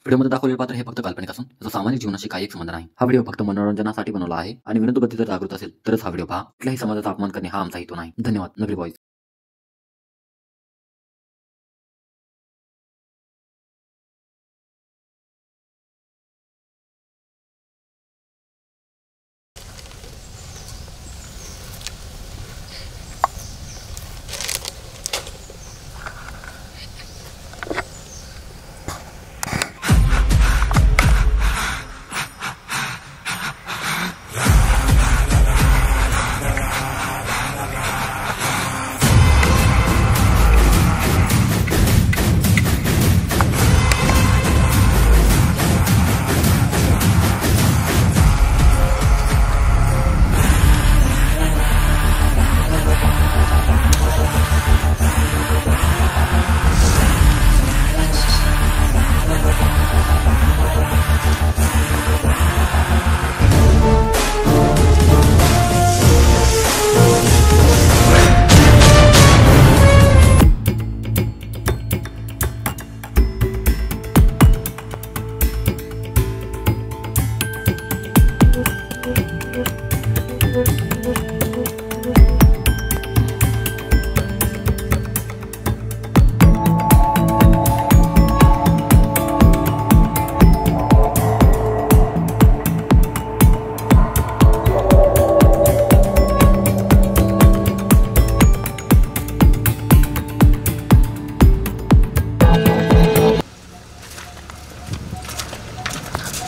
व्हिडिओमध्ये दाखवलेले पात्र हे फक्त काल्पनिक असून त्याचा सामान्य जीवनाशी काही संबंध नाही। हा व्हिडिओ फक्त मनोरंजनासाठी बनवला आहे आणि विनोदबुद्धी जर जागृत असेल तरच हा व्हिडिओ पहा। कुठल्याही समाजाचा अपमान करणे हा आमचा हेतू नाही। धन्यवाद। नगरी बॉईज।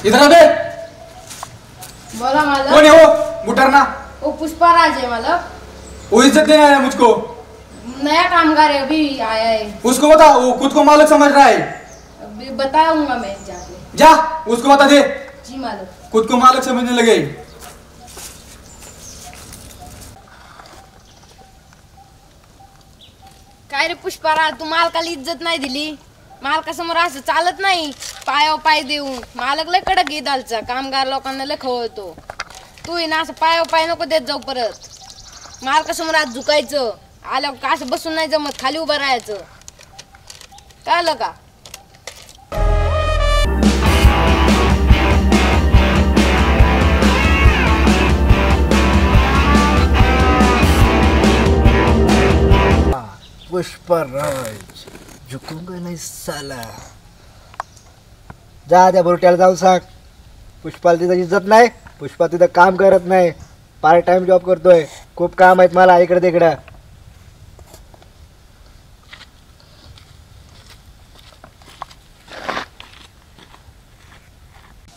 इधर आ बे। बोला मालक। कौन है वो बुटरना? वो पुष्पा राज है मालक। वो इज्जत देने आया मुझको। नया कामगार है, अभी आया है। उसको बता, वो खुद को मालिक समझ रहा है। अभी बताऊंगा मैं जाके। जा उसको बता दे। जी मालक। खुद को मालिक समझने लगे। काय रे पुष्पा राज, तू मालकाला इज्जत नाही दिली। मालकासमोर असं चालत नाही, पायावर पाय देऊन। मालक लय कडक आहे दालचा, कामगार लोकांना लय खवळतो। तू ही ना असं पायावर पाय नको देत जाऊ परत। मालकासमोर आज झुकायचं, आल्यावर का असं बसून नाही जमत, खाली उभं राहायचं, कळलं का? पुष्पा राज झुकूंगा नहीं साला। जा त्या बुरट्याला जाऊन सांग, पुष्पाला तिथं इज्जत नाही, पुष्पा तिथं काम करत नाही, पार्ट टाइम जॉब करतोय, खूप काम आहेत मला इकडे तिकडं।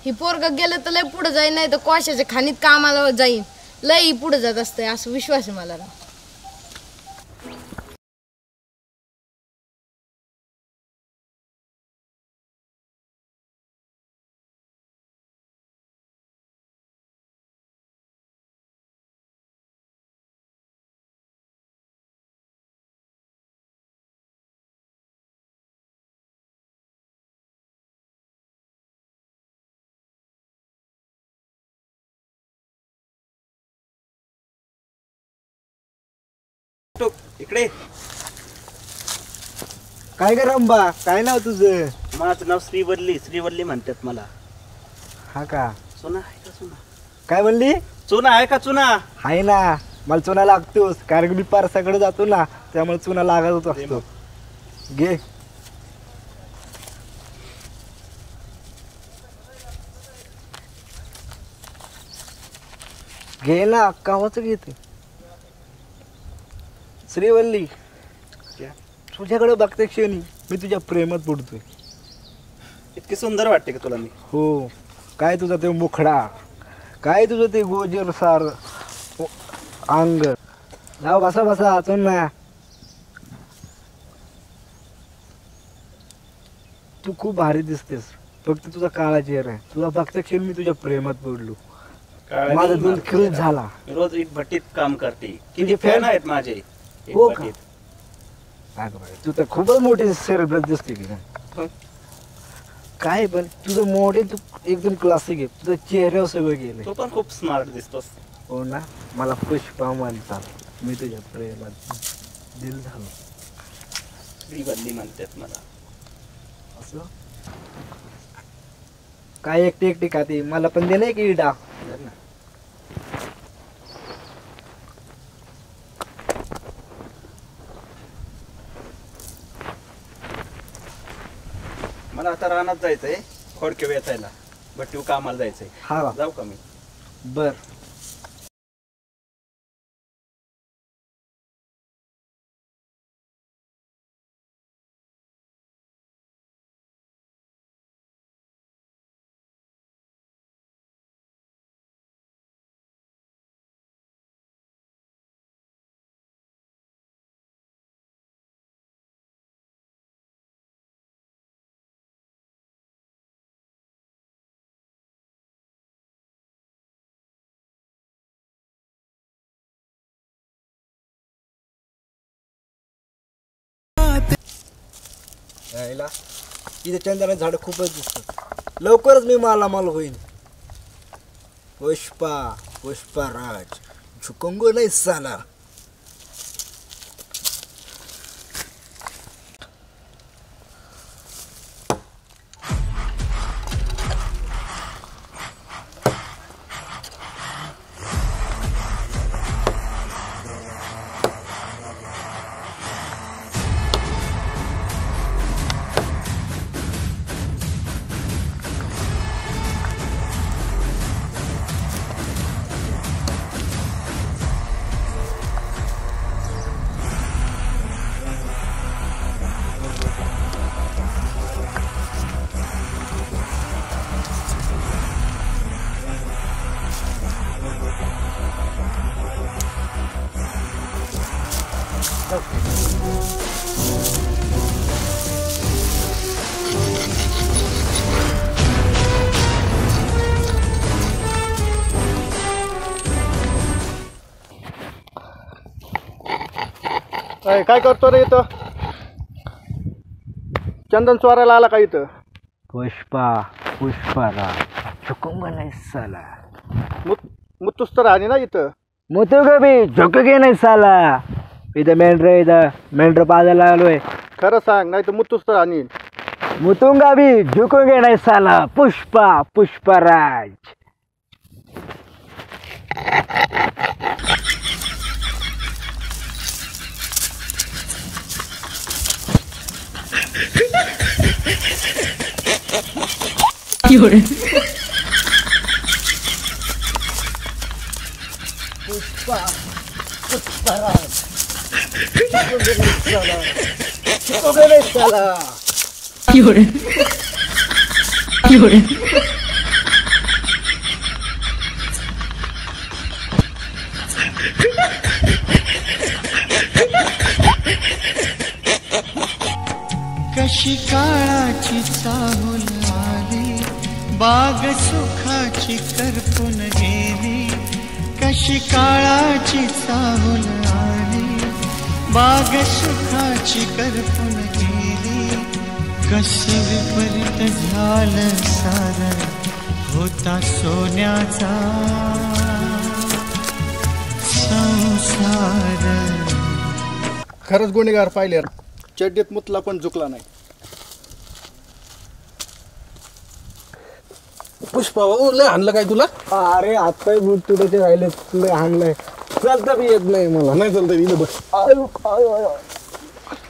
ही पोरग गेलं तर लय पुढे जाईन, नाही तर कोशाच्या खाणीत कामाला जाईन। लय पुढे जात असते असं विश्वास आहे मला। इकडे काय ग रंबा, काय नाव तुझं? माझं नाव श्रीवल्ली म्हणतात मला। हा का? चुना आहे का चुना? काय म्हणली? चुना आहे का चुना? आहे ना, मला चुना लागतोच, कारण की मी पारसाकडे जातो ना, त्यामुळे चुना लागतच असतो। घे। घे ना, कावाच घेते। श्रीवल्ली, तुझ्याकडे बघते क्षणी मी तुझ्या प्रेमात पडतोय। इतकी सुंदर वाटते का तुला मी? हो, काय तुझा ते मुखडा, काय तुझं ते गोजर सार अंग। जाऊ बसा बसा, चल ना। तू खूप भारी दिसतेस, फक्त तुझा काळा चेहरा आहे, तुझा बघते क्षणी मी तुझ्या प्रेमात पडलो, माझा दिल खुश झाला। रोज एक भट्टीत काम करते, किती तुझे फॅन fan आहेत माझे। हो का? अगं बाई, तू तर खूपच मोठी सेलिब्रिटी दिसते की काय? काय पण तुझं मॉडेल तू एकदम क्लासिक आहे, तुझं चेहऱ्यावर सगळं गेलंय। तू पण खूप स्मार्ट दिसतोस। हो ना, मला पुष्पा म्हणतात, मी तुझ्या प्रेमात दिल झालो। श्रीवल्ली म्हणतात मला। असं काय एकटी एकटी खाते, मला पण दे नाही की इडा. मला आता रानात जायचंय, खोडके वेचायला. बट्टी कामाला जायचंय. हा जाऊ का मी? बर. यायला इथे चंदनाचं झाड खूपच दिसतात. लवकरच मी मालामाल होईल. पुष्पराज झुकूंगा नहीं साला. काय करतो रे इथं? चंदन चोरायला आला का इथं? पुष्पराज झुकूंगा नहीं साला. मुत्तूस तर आणि ना इथं. मुतूंगा भी झुकूंगा नहीं साला. इथं मेंढर पाजायला आलोय. खरं सांग, नाही तर मुत्तूस तर आणि. मुतूंगा भी झुकूंगा नहीं साला. पुष्पराज. कशी काळाची चाहूल आली, बाग सुखाची करपून गेली. कशी काळाची चाहूल आली, बाग सुखाची करपून गेली. कसे विपरीत झालं सारं, होता सोन्याचा संसार. खरंच गुन्हेगार पाहिले. चड्डीत मुतला पण झुकला नाही. पुष्पा लय हाणलं काय तुला? अरे आता बूट तुडे राहिले, तुला हाणलंय. चालता बी येत नाही मला. नाही चालतं इथं बस.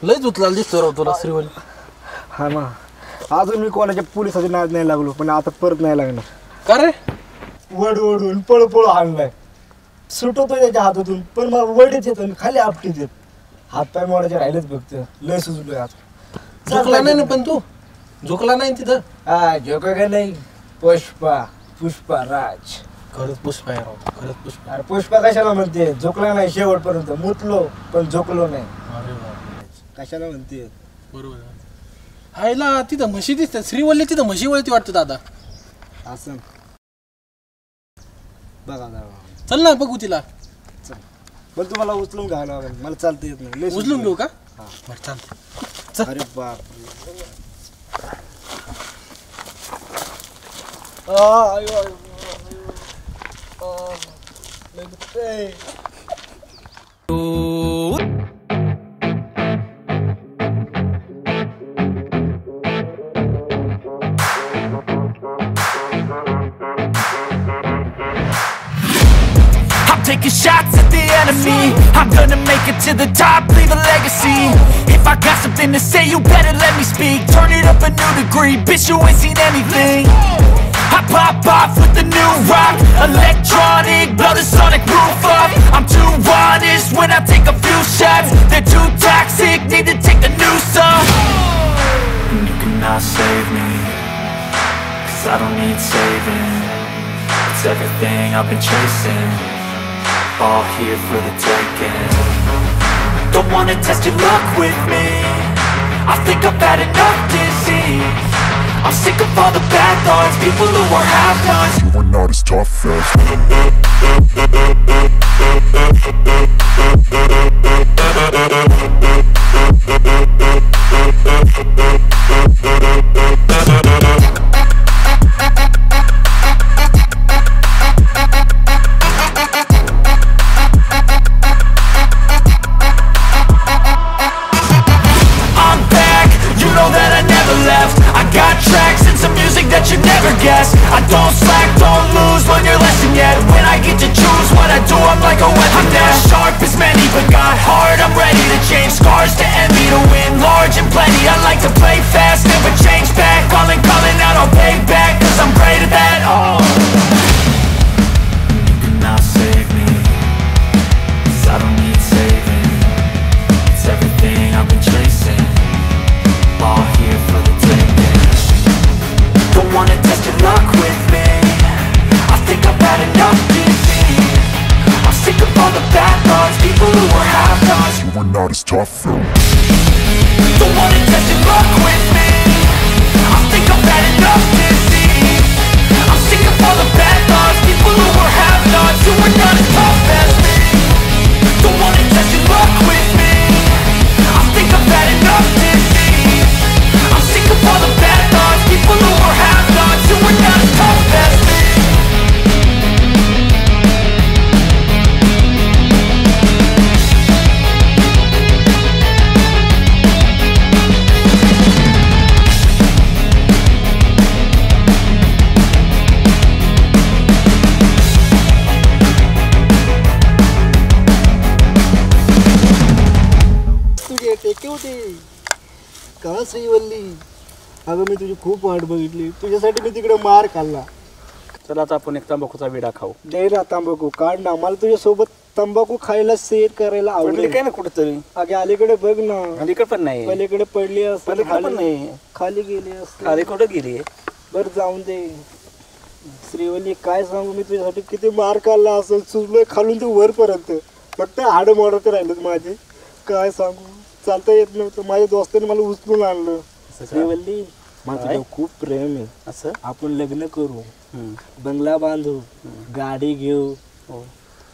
लय जुतला दिसतो राव तुला श्रीवली. हा ना, अजून मी कोणाच्या पोलिसाच्या नाद नाही लागलो, पण आता परत नाही लागणार. का रे? वडवडून पळू हाणलाय. सुटवतो त्याच्या हातातून, पण मला वडीच येतो आणि खाली आपटीच येत. हात पाय मोडायचे राहिलेच बघत. लय सुचलोय आता. झोकला नाही ना पण तू? झोकला नाही तिथं? हा झोका का नाही. पुष्पराज. खरंच पुष्पा आहे राव, खरंच पुष्पा. अरे पुष्पा कशाला म्हणते? झोकला नाही शेवटपर्यंत. मुतलो पण झोकलो नाही. अरे बाप, कशाला म्हणते? बरोबर. हायला तिथं म्हशी दिसतात. श्रीवल्ली तिथं म्हशी वळती वाटतं दादा. असं बघा चल ना बघू तिला. पण तुम्हाला उचलून घ्यावं लागेल, मला चालता येत नाही. लय उचलून घेऊ का? हा. बरं चालतं. अरे बाप. taking shots at the enemy. I'm gonna make it to the top, leave a legacy. If I got something to say, you better let me speak. Turn it up a new degree, bitch, you ain't seen anything. I pop off with the new rock, electronic, blow the sonic roof up. I'm too honest when I take a few shots. They're too toxic, need to take a new song. And you cannot save me, 'cause I don't need saving. It's everything I've been chasing, all here for the taking. Don't wanna test your luck with me, I think I've had enough disease. I'm sick of all the bad thoughts, people who are half-nots. You are not as tough as I'm back, you know that I never left. I got tracks and some music that you never guessed. I don't slack, don't lose, learn your lesson yet. When I get to choose what I do, I'm like a weapon. I'm not sharp as many, but got hard, I'm ready to change. Scars to envy, to win large and plenty. I like to play fast, never change back. Calling out, I'll pay back, 'cause I'm great at that. Oh, you cannot save me, 'cause I don't need saving. It's everything I've been chasing, all here for the taking. Don't wanna test your luck with me, I think I've had enough disease. I'm sick of all the bad thoughts, people who are half-nots. you are not as tough as Don't wanna test your luck with me, I think I've had enough disease. I'm sick of all the bad thoughts, people who are half-nots, who are not as tough as me. Don't wanna test your luck with me, I think I've had enough disease. I'm sick of all the bad thoughts, people who are half-nots, who are not as tough as me. तुझे टेके होते का श्रीवल्ली? अगं मी तुझी खूप वाट बघितली, तुझ्यासाठी मी तिकडे मार खाल्ला. चला आता आपण एक तंबाखूचा विडा खाऊ. दे ना तंबाखू, काढ ना, मला तुझ्यासोबत तंबाखू खायला शेअर करायला आवडेल. काय ना कुठेतरी अगे अलीकडे बघ ना, अलीकडे पण नाही, पलीकडे पडली असते, पलीकडे पण नाही, खाली गेली असते. अरे कुठं गेली? बरं जाऊन दे. श्रीवल्ली काय सांगू मी तुझ्यासाठी किती मार खाल्ला असं, सुजलोय खालून तू वरपर्यंत, फक्त हाडं मोडत राहिलं माझे. काय सांगू, चालता येत नव्हतं, माझ्या दोस्ताने मला उचलून आणलं. श्रीवल्ली माझं तुझ्यावर खूप प्रेम आहे, असं आपण लग्न करू, बंगला बांधू, गाडी घेऊ,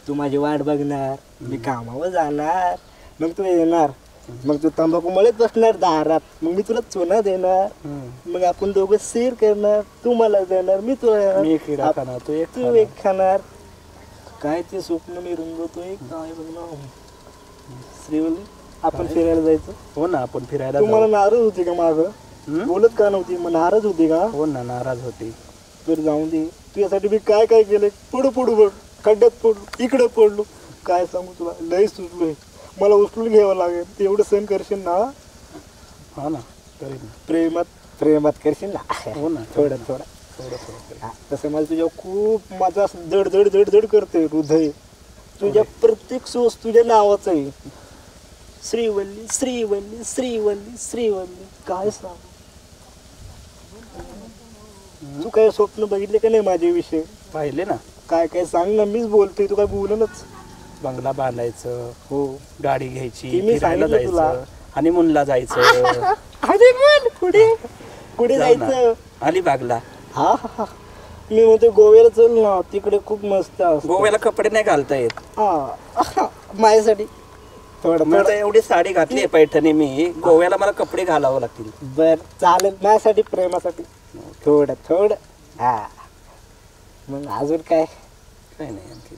तू माझी वाट बघणार, मी कामावर जाणार, मग तू येणार, मग तू तंबाखू मळत बसणार दारात, मग मी तुला चुना देणार, मग आपण दोघं शेअर करणार, तू मला देणार, मी तुला मी एक विडा खाणार, तू एक खाणार. काय ते स्वप्न मी रंगवतोय काय बघ ना. श्रीवल्ली आपण फिरायला जायचं. हो ना, आपण फिरायला तू मला जाऊ. नाराज होती का माग? बोलत का नव्हती, मग नाराज होती का? हो ना, नाराज होती. तर जाऊन दे, तुझ्यासाठी मी काय काय केलंय. पुढं पुढं बघ, खड्ड्यात पडलो, इकडे पडलो, काय सांगू तुला, लय सुचलोय, मला उचलून घ्यावं लागेल. तेवढं सहन करशील ना? हा ना, करेन. प्रेमात प्रेमात करशील ना? हो ना, थोडं थोडं तसं मला तुझ्या खूप माझा जड जड जड जड करते हृदय. तुझ्या प्रत्येक सोस तुझ्या नावाचं आहे. श्रीवल्ली श्रीवल्ली श्रीवल्ली श्रीवल्ली. काय सांग, तू काय स्वप्न बघितले का नाही माझ्याविषयी? पाहिले ना. काय काय सांग ना, मीच बोलतोय, तू काय बोलणच. बंगला बांधायचं, हो, गाडी घ्यायची, ती मी फिरायला सांगितलं तुला. जायचं, हनीमूनला जायचं. कुठे कुठे जाऊ ना. जायचं? अलिबागला. हा हा हा, मी म्हणते गोव्याला चल ना, तिकडे खूप मस्त असतं. गोव्याला कपडे नाही घालता येत. हा माझ्यासाठी थोडं मी आता एवढी साडी घातली आहे पैठणी, मी गोव्याला मला कपडे घालावं लागतील. बर चालेल, माझ्यासाठी प्रेमासाठी थोडं थोडं. हा मग अजून काय? काय नाही आणखी.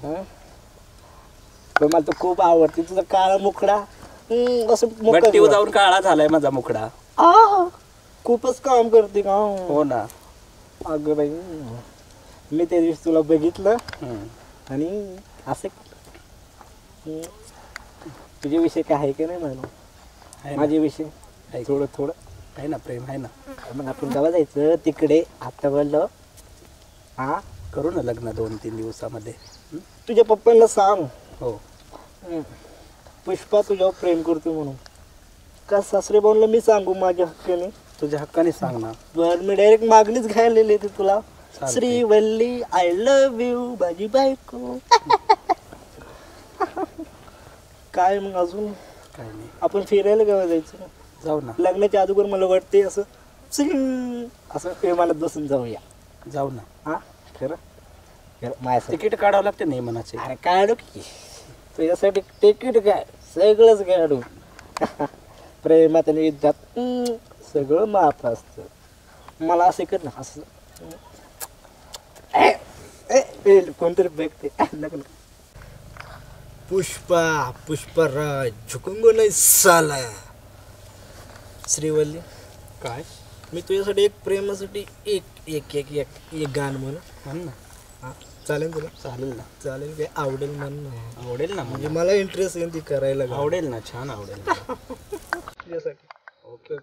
पण मला तर खूप आवडते तुझा काळा मुखडा. असं भट्टीवर जाऊन काळा झालाय माझा मुखडा. खूपच काम करते का? हो ना. अगं बाई, मी त्या दिवशी तुला बघितलं आणि असं तुझ्याविषयी काय आहे का नाही म्हणून आहे ना. माझ्याविषयी थोडं थोडं आहे ना प्रेम आहे ना. मग आपण गावात जायचं तिकडे आता बोललो हा करू ना लग्न 2-3 दिवसामध्ये. तुझ्या पप्पांना सांग हो पुष्पा तुझ्यावर प्रेम करतो म्हणून. का सासरे भाऊला मी सांगू माझ्या हक्काने? तुझ्या हक्काने सांग ना. बर मी डायरेक्ट मागणीच घ्यायला येते तुला. श्रीवल्ली आय लव्ह यू माझी बायको. काय मग अजून काय नाही. आपण फिरायला गावात जायचं जाऊ ना. लग्नाच्या अगोदर मला वाटते असं असं विमानात बसून जाऊया. जाऊ ना. हा खरं खरं माझ्यासाठी तिकीट काढावं लागते नाही मनाचे. अरे काढू की तुझ्यासाठी तिकीट काय सगळंच काढू. प्रेमात आणि युद्धात सगळं माफ असतं. मला असं कर ना असं कोणतरी बघते लग्न. पुष्पा पुष्पराज झुकूंगो नाही साला. श्रीवल्ली काय मी तुझ्यासाठी एक प्रेमासाठी एक एक एक एक एक गाणं म्हण ना. हा चालेल तुला? चालेल ना. चालेल काय आवडेल म्हण. आवडेल ना. म्हणजे मला इंटरेस्ट येईल ती करायला गाणं. आवडेल ना. छान आवडेल. तुझ्यासाठी ओके.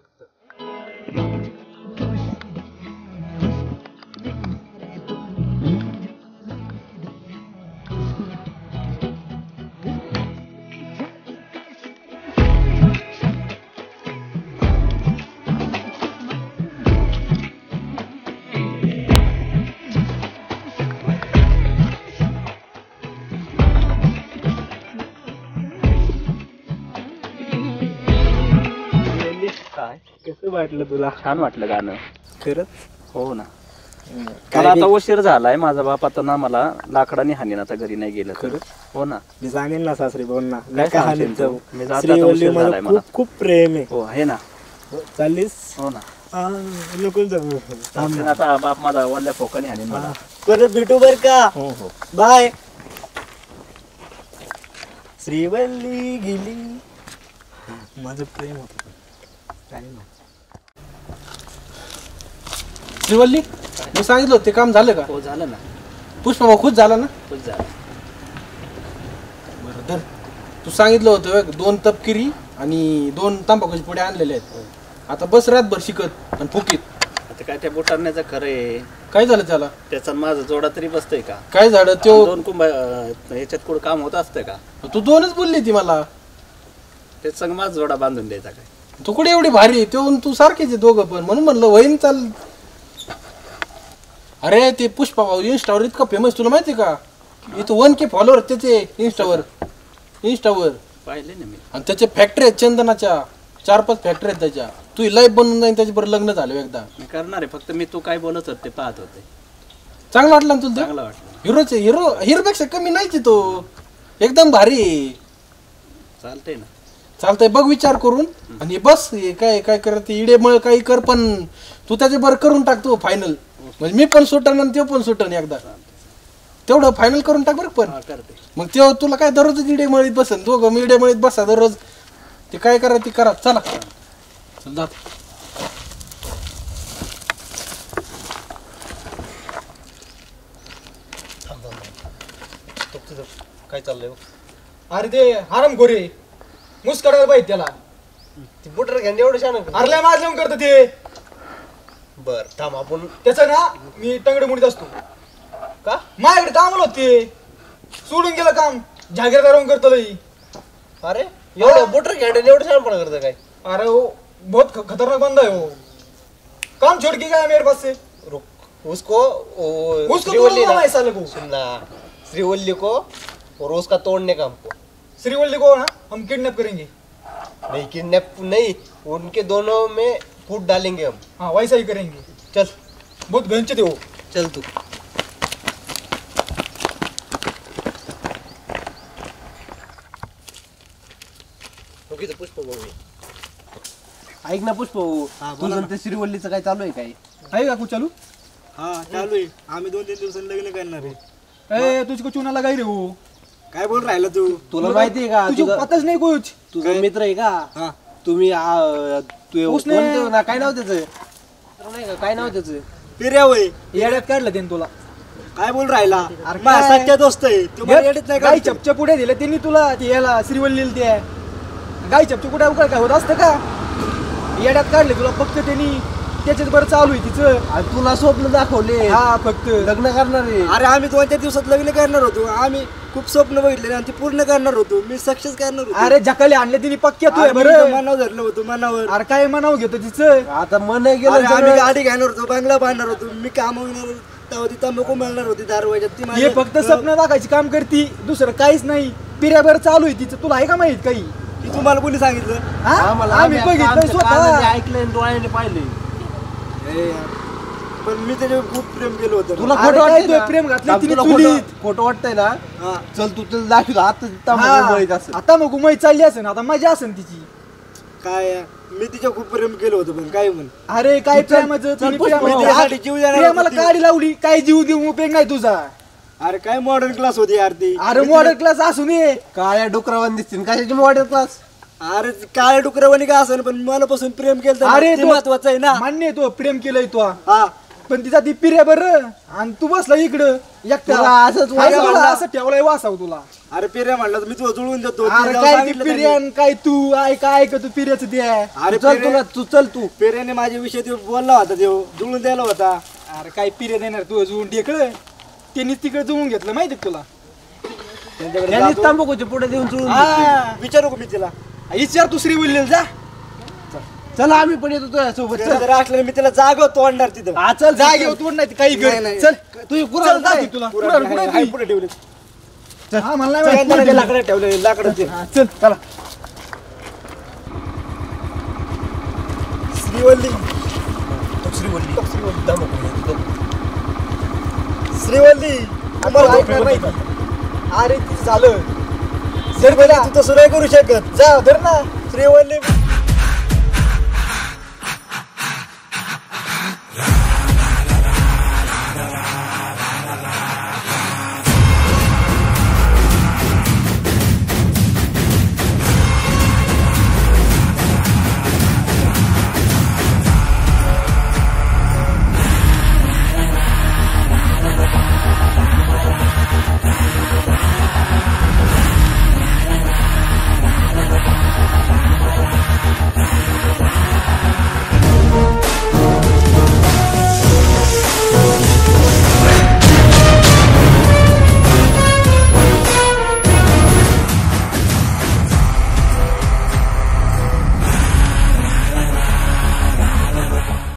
काय कसं वाटलं तुला? छान वाटलं गाणं. खरंच हो ना. मला आता उशीर झालाय. माझा बाप आता ना मला लाकडाने हाणीन आता घरी नाही गेलं तर. हो ना. मी सांगेन ना सासरी बोलना काय नका हानीत सांगशील जाऊ. तू? मी जातो आता, श्रीवल्ली उशीर मला झालाय मला. खूप खूप प्रेम आहे. हो आहे ना. चाललीस? हो ना. नको जाऊ. थांब ना. आता बाप माझा वल्ल्या फोकाने हाणीन मला. परत भेटू बर का? हो हो. बाय. श्रीवल्ली गेली माझं प्रेम होत. श्रीवल्ली मी सांगितलं होतं ते काम झालं का? हो झालं ना. पुष्पा खुश झाला ना? खुश झालं. बरं धर. तू सांगितलं होतं 2 तपकिरी आणि 2 तंबाखूचे पुढे आणलेले आहेत. आता बस रातभर शिकत आणि फुकीत. आता काय त्या बुटारण्याचं खरं आहे. काय झालं त्याला? त्याचा माझा जोडा तरी बसतोय का? काय झालं? तो 2 कुंभ ह्याच्यात कुठं काम होत असतं का? तू 2च बोलली ती मला. त्याच संग माझा जोडा बांधून द्यायचा काय? तू कुठे एवढी भारी तू सारखेच आहे दोघं पण. म्हणून म्हणलं वहीन चाल. अरे ते पुष्पा भाऊ इंस्टावर इतका फेमस तुला माहिती का? इथं 1K फॉलोअर त्याचे इंस्टावर पाहिले ना मी. आणि त्याचे फॅक्टरी आहेत चंदनाच्या 4-5 फॅक्टरी आहेत त्याच्या. तू लाईफ बनून जाईन त्याच्याबरोबर लग्न झालं एकदा. मी करणार आहे. फक्त मी तू काय बोलत होते ते पाहत होते. चांगलं वाटलं ना तुला? चांगलं वाटलं. हिरोचे हिरोपेक्षा कमी नाहीच तो. एकदम भारी. चालतंय ना. चालतंय बघ विचार करून आणि बस काय काय करत इडे मळ काही कर पण तू त्याच्या बरं करून टाकतो फायनल. म्हणजे मी पण सुटन आणि तो पण सुटन एकदा. तेवढं फायनल करून टाक बरं. पण करते. मग तेव्हा तुला काय दररोज इडे मळीत बसन. दोघं इडे मळीत बसा दररोज. ते काय करा ते करा. चला चल जात. काय चाललंय? अरे ते आराम गोरे मुस्कडायला पाहिजे त्याला. ती बुटर घ्यायला एवढं छान अरल्या माझ लावून करत ते. बर थांब आपण त्याचं ना मी टंगडे मुडीत असतो का माझ्याकडे कामाला होते. सोडून गेलं काम जागीरदार राहून करतो लई. अरे एवढं बुटर घ्यायला एवढं छानपणा करतं काय? अरे वो बहुत खतरनाक बंदा है वो. काम छोड़ के गया मेरे पास से. उसको श्रीवल्ली ना ऐसा लगो. सुनना श्रीवल्ली को और उसका तोड़ने का हमको. श्रीवल्ली को ना हम किडनैप करेंगे. नहीं किडनैप नहीं उनके दोनों में फूट डालेंगे हम. हाँ वैसा ही करेंगे. चल बहुत भयंकर थे वो. चल तू. पुष्प ऐक ना पुष्प तुझं ते श्रीवल्लीचं काय चालू आहे काय? आहे का कुछ चालू? हाँ चालू आहे. आम्ही 2-3 दिवसांनी लग्न करणार आहे. ए तुझको चूना लगाई रे वो. काय बोल राहिला तू? तुला माहिती आहे का? तुझे पताच नाही कुछ. तुझा मित्र आहे का? तुम्ही काय नाव त्याचं? नाही का काय नाव त्याचं? पिर्या वय येड्यात काढलं त्याने तुला. काय बोल राहिला अरे माझा काय? सच्चा दोस्त आहे तो मला येडीत नाही गाई का चपच्या पुढे दिले त्यांनी तुला ते याला श्रीवल्लीला ते गाई चपच्या पुढे उकळ काय होत असतं का येड्यात काढले तुला फक्त त्यांनी त्याच्याच बरं चालू आहे तिचं आणि तुला स्वप्न दाखवले हा फक्त लग्न करणार आहे. अरे आम्ही 2-4 दिवसात लग्न करणार होतो आम्ही खूप स्वप्न बघितले आणि ते पूर्ण करणार होतो मी सक्सेस करणार होतो अरे जकाले आणले तिने पक्क्या तू अरे मी बरं तर मनावर धरलं होतं मनावर अरे काय म्हणावं घेतो तिचं आता मन अरे गेलं आम्ही सगळं. गाडी घेणार होतो बंगला बांधणार होतो मी कामवणार तेव्हा ती तंबाखू मिळणार होती दारवाजात ती हे माझ्या- फक्त स्वप्न दाखायची काम करती दुसरं काहीच नाही पिऱ्याभर चालू आहे तिचं तुला आहे का माहित काही ती तुम्हाला कोणी सांगितलं हा? आम्हाला आम्ही आमच्या बघितलं कानाने स्वतः ऐकलंय आणि डोळ्याने पाहिले. ए यार, पण मी त्याच्यावर खूप प्रेम केलं होतं तुला अरे खोटं काय वाटतंय तू ना? प्रेम घातलं थांब, तिने तुला चुलीत. खोटं वाटतंय ना हा. चल तू तुला दाखवतो आता तंबाखू मळीत असेल. आता मग उमय चालली असेल आता मजा असेल तिची काय यार, मी तिच्या खूप प्रेम केलं होतं पण काय म्हण अरे काय तू चल, प्रेमाचं चल तिने पुष्प, प्रेमाचं त्यासाठी जीव देणार प्रेमाला होती ती. काडी लावली काय जीव देऊ उपयोग नाही तुझा अरे काय मॉडर्न क्लास होती यार ती अरे मॉडर्न क्लास असू नये काळ्या डुकरावान दिसतील कशाची मॉडेल क्लास. अरे काय डुकरवाणी का असेल पण मनापासून प्रेम केलं अरे ते तो महत्वाचं आहे ना मान्य आहे तो प्रेम केलंय तो हा पण तिचा ती पिऱ्या बरं आणि तू बसला इकडं एकटा तुला असंच हाय का वासावं तुला ना? असं ठेवलाय वासाव तुला अरे पिर्या म्हणलं तर मी तुला जुळवून देतो अरे तिला काय ती सांगितलं त्यांनी. पिर्यान काय तू काय का तू पिऱ्याचं ते अरे चल तुला तू चल तू पेरेने माझ्या विषयी ते बोलला होता देव जुळून द्यायला होता अरे काय पिऱ्या देणार तू जुळून ढेकळं त्यांनी तिकडे जुळून घेतलं माहिती का तुला त्यांच्याकडे यांनी जातो. तंबाखूच्या पुढे देऊन चुळून घेतली. हा. विचारू का मी तिला विचार तू श्रीवल्लीला जा चल आम्ही पण येतो तुझ्यासोबत तिला चल जर असलं मी तिला जागो तोडणार तिथं हा चल जा घेऊ तू नाही काही नाही, कर नाही. चल तू चल कुराड जा तुला पुढं कुठं हाय, पुढे ठेवले हा मला नाही माहित. ते लाकडं ठेवले लाकडं ते हा, चल चला श्रीवल्ली श्रीवल्ली आम्हाला ऐकणार नाही का? अरे ती झालं श्रीवल्ली तू तसं नाही करू शकत जा धर ना श्रीवल्ली